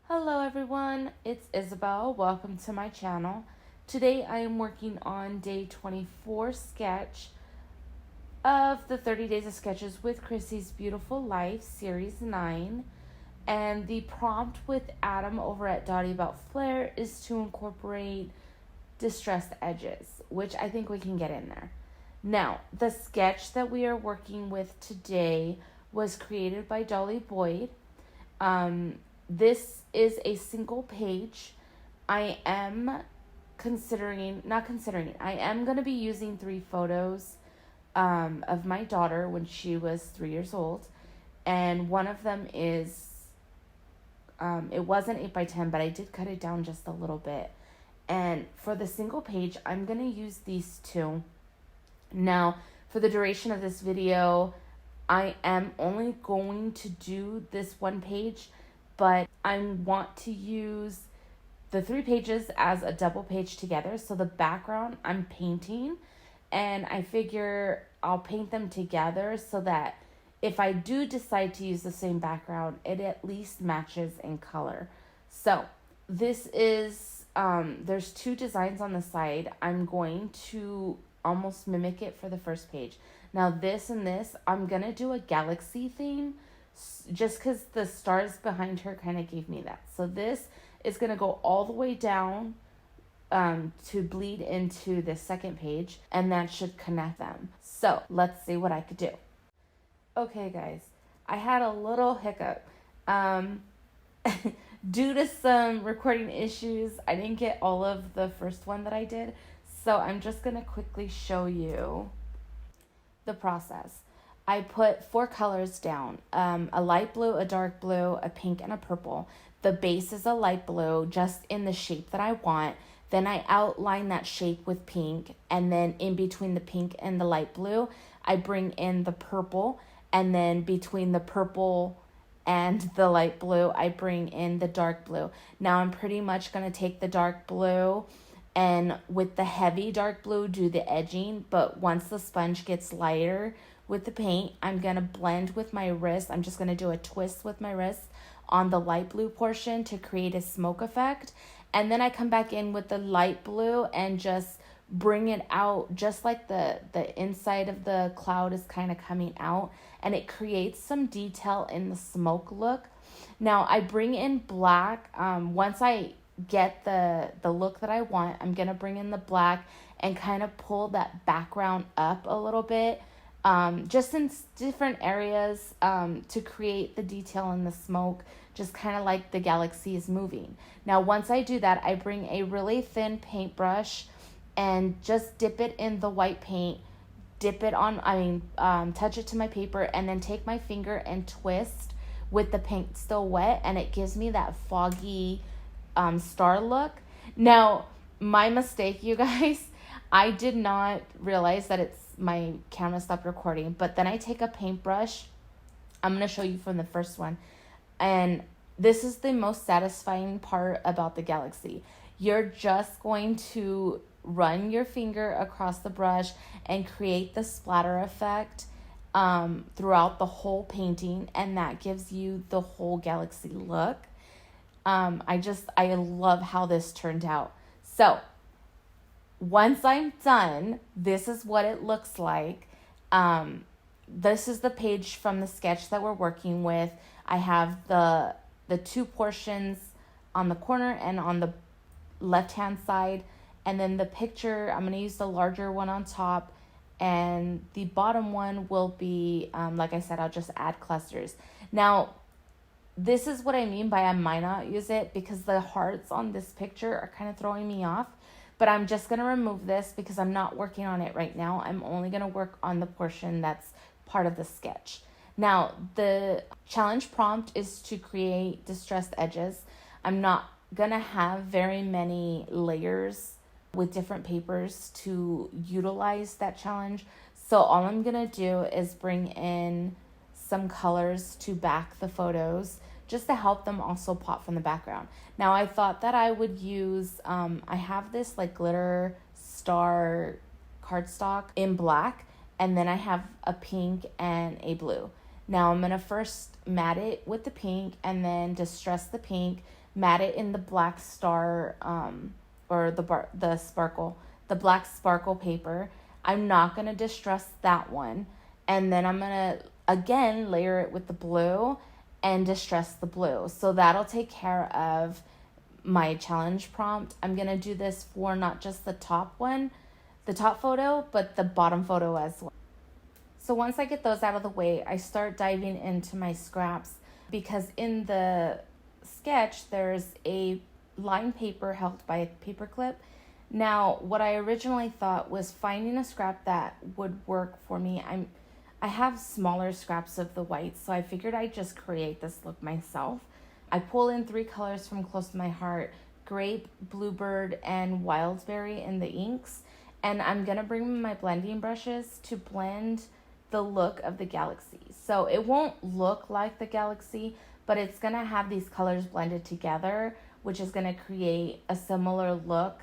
Hello everyone, it's Izzibel. Welcome to my channel. Today I am working on day 24 sketch of the 30 Days of Sketches with Chrissy's Beautiful Life Series 9. And the prompt with Adam over at Dottie About Flair is to incorporate distressed edges, which I think we can get in there. Now, the sketch that we are working with today was created by Dolly Boyd. This is a single page. I am going to be using 3 photos of my daughter when she was 3 years old. And one of them is, it wasn't 8x10, but I did cut it down just a little bit. And for the single page, I'm going to use these 2. Now, for the duration of this video, I am only going to do this 1 page, but I want to use the 3 pages as a double page together. So the background I'm painting, and I figure I'll paint them together so that if I do decide to use the same background, it at least matches in color. So this is, there's 2 designs on the side. I'm going to almost mimic it for the first page. Now this and this, I'm going to do a galaxy theme, just because the stars behind her kind of gave me that. So this is going to go all the way down to bleed into the second page, and that should connect them. So let's see what I could do. Okay guys, I had a little hiccup. Due to some recording issues, I didn't get all of the first one that I did. So I'm just going to quickly show you the process. I put 4 colors down, a light blue, a dark blue, a pink, and a purple. The base is a light blue, just in the shape that I want. Then I outline that shape with pink, and then in between the pink and the light blue, I bring in the purple, and then between the purple and the light blue, I bring in the dark blue. Now I'm pretty much going to take the dark blue and with the heavy dark blue do the edging, but once the sponge gets lighter with the paint, I'm going to blend with my wrist. I'm just going to do a twist with my wrist on the light blue portion to create a smoke effect. And then I come back in with the light blue and just bring it out just like the inside of the cloud is kind of coming out. And it creates some detail in the smoke look. Now I bring in black. Once I get the look that I want, I'm going to bring in the black and kind of pull that background up a little bit. Just in different areas to create the detail in the smoke, just kind of like the galaxy is moving. Now, once I do that, I bring a really thin paintbrush and just dip it in the white paint, touch it to my paper, and then take my finger and twist with the paint still wet, and it gives me that foggy star look. Now, my mistake, you guys, I did not realize that my camera stopped recording, but then I take a paintbrush. I'm going to show you from the first one. And this is the most satisfying part about the galaxy. You're just going to run your finger across the brush and create the splatter effect throughout the whole painting, and that gives you the whole galaxy look. I love how this turned out. So once I'm done, this is what it looks like. This is the page from the sketch that we're working with. I have the 2 portions on the corner and on the left-hand side. And then the picture, I'm going to use the larger one on top. And the bottom one will be, like I said, I'll just add clusters. Now, this is what I mean by I might not use it, because the hearts on this picture are kind of throwing me off. But I'm just going to remove this because I'm not working on it right now. I'm only going to work on the portion that's part of the sketch. Now, the challenge prompt is to create distressed edges. I'm not going to have very many layers with different papers to utilize that challenge. So all I'm going to do is bring in some colors to back the photos just to help them also pop from the background. Now I thought that I would use, I have this like glitter star cardstock in black, and then I have a pink and a blue. Now I'm going to first matte it with the pink and then distress the pink, matte it in the black star, or the black sparkle paper. I'm not going to distress that one. And then I'm going to, again, layer it with the blue and distress the blue. So that'll take care of my challenge prompt. I'm going to do this for not just the top one, the top photo, but the bottom photo as well. So once I get those out of the way, I start diving into my scraps, because in the sketch, there's a lined paper held by a paper clip. Now, what I originally thought was finding a scrap that would work for me. I have smaller scraps of the white, so I figured I'd just create this look myself. I pull in 3 colors from close to my heart: grape, bluebird, and wildberry in the inks. And I'm going to bring my blending brushes to blend the look of the galaxy. So it won't look like the galaxy, but it's going to have these colors blended together, which is going to create a similar look.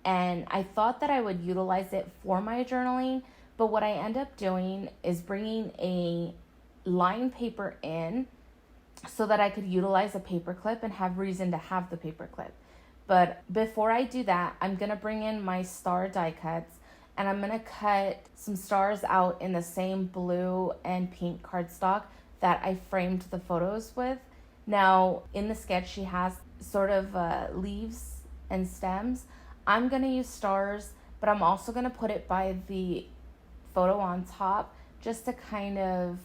And I thought that I would utilize it for my journaling, but what I end up doing is bringing a lined paper in so that I could utilize a paper clip and have reason to have the paper clip. But before I do that, I'm going to bring in my star die cuts, and I'm going to cut some stars out in the same blue and pink cardstock that I framed the photos with. Now, in the sketch, she has sort of leaves and stems. I'm going to use stars, but I'm also going to put it by the photo on top just to kind of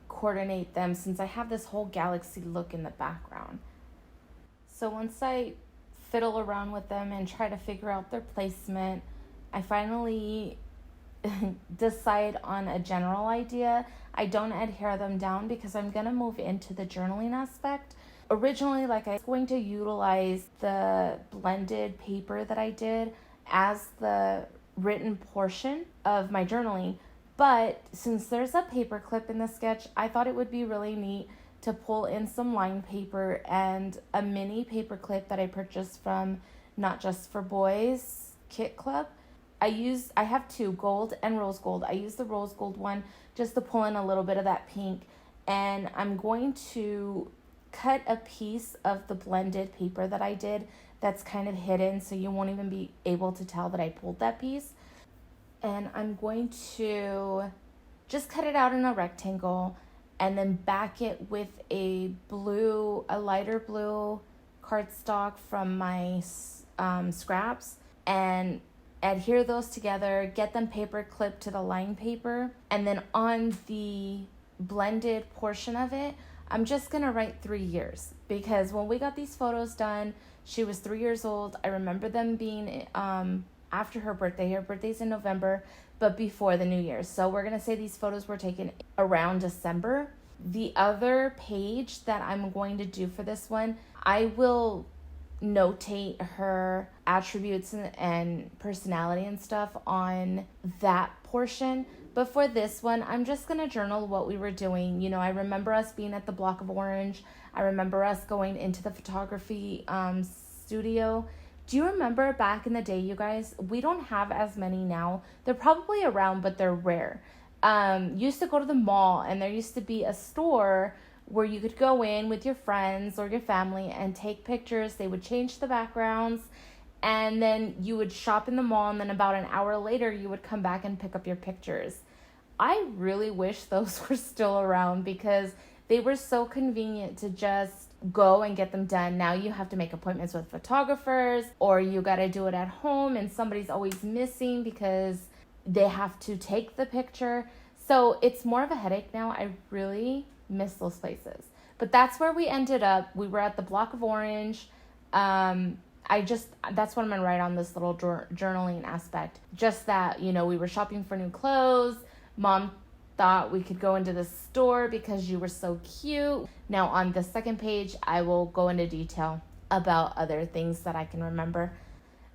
coordinate them, since I have this whole galaxy look in the background. So once I fiddle around with them and try to figure out their placement, I finally decide on a general idea. I don't adhere them down because I'm going to move into the journaling aspect. Originally, I was going to utilize the blended paper that I did as the written portion of my journaling, but since there's a paper clip in the sketch, I thought it would be really neat to pull in some lined paper and a mini paper clip that I purchased from Not Just for Boys Kit Club. I have 2, gold and rose gold. I use the rose gold one just to pull in a little bit of that pink, and I'm going to cut a piece of the blended paper that I did that's kind of hidden, so you won't even be able to tell that I pulled that piece. And I'm going to just cut it out in a rectangle and then back it with a lighter blue cardstock from my scraps, and adhere those together, get them paper clipped to the lined paper, and then on the blended portion of it, I'm just going to write 3 years, because when we got these photos done, she was 3 years old. I remember them being after her birthday. Her birthday's in November, but before the New Year. So we're going to say these photos were taken around December. The other page that I'm going to do for this one, I will notate her attributes and personality and stuff on that portion. But for this one, I'm just going to journal what we were doing. I remember us being at the Block of Orange. I remember us going into the photography studio. Do you remember back in the day, you guys? We don't have as many now. They're probably around, but they're rare. Used to go to the mall, and there used to be a store where you could go in with your friends or your family and take pictures. They would change the backgrounds, and then you would shop in the mall, and then about an hour later, you would come back and pick up your pictures. I really wish those were still around, because they were so convenient to just go and get them done. Now you have to make appointments with photographers, or you got to do it at home, and somebody's always missing because they have to take the picture. So it's more of a headache now. I really miss those places. But that's where we ended up. We were at the Block of Orange. That's what I'm going to write on this little journaling aspect. Just that, we were shopping for new clothes. Mom thought we could go into the store because you were so cute. Now on the second page, I will go into detail about other things that I can remember.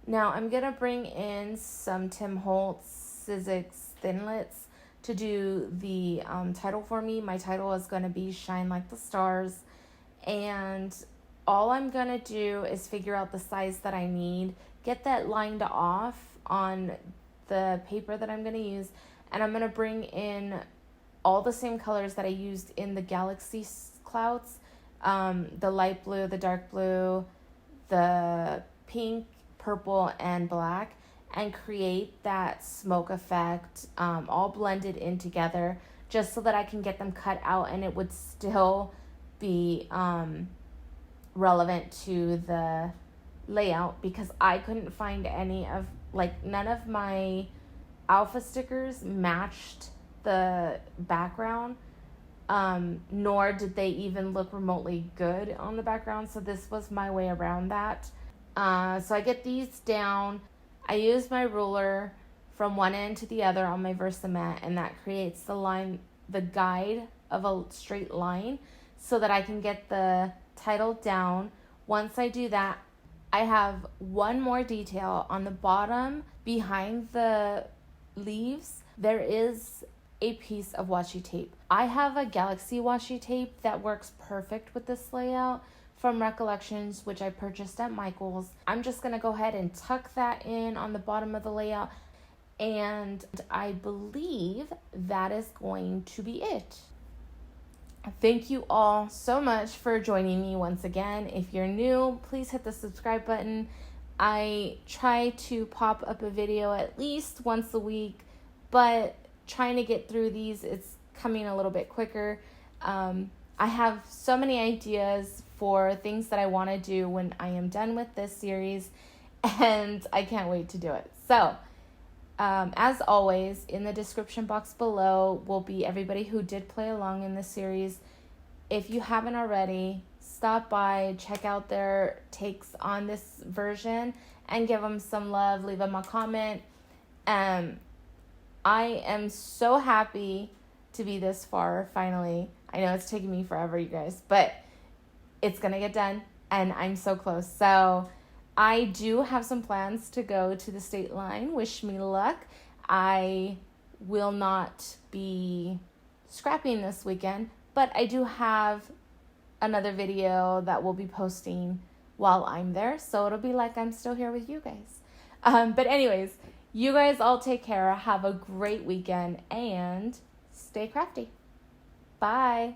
Now I'm going to bring in some Tim Holtz Sizzix Thinlits to do the title for me. My title is going to be Shine Like the Stars. And all I'm going to do is figure out the size that I need, get that lined off on the paper that I'm going to use, and I'm going to bring in all the same colors that I used in the galaxy clouds, the light blue, the dark blue, the pink, purple, and black, and create that smoke effect, all blended in together, just so that I can get them cut out and it would still be relevant to the layout, because I couldn't find any of, like, none of my alpha stickers matched the background, nor did they even look remotely good on the background, so this was my way around that. So I get these down, I use my ruler from one end to the other on my Versamat, and that creates the line, the guide of a straight line, so that I can get the title down. Once I do that, I have one more detail on the bottom behind the leaves. There is a piece of washi tape. I have a galaxy washi tape that works perfect with this layout from Recollections, which I purchased at Michael's. I'm just going to go ahead and tuck that in on the bottom of the layout, and I believe that is going to be it. Thank you all so much for joining me once again. If you're new, please hit the subscribe button. I try to pop up a video at least once a week, but trying to get through these, it's coming a little bit quicker. I have so many ideas for things that I want to do when I am done with this series, and I can't wait to do it. So, as always, in the description box below will be everybody who did play along in this series. If you haven't already, stop by, check out their takes on this version, and give them some love. Leave them a comment. I am so happy to be this far, finally. I know it's taking me forever, you guys, but it's going to get done, and I'm so close. So I do have some plans to go to the state line. Wish me luck. I will not be scrapping this weekend, but I do have another video that we'll be posting while I'm there, so it'll be like I'm still here with you guys. But anyways, you guys all take care. Have a great weekend, and stay crafty. Bye.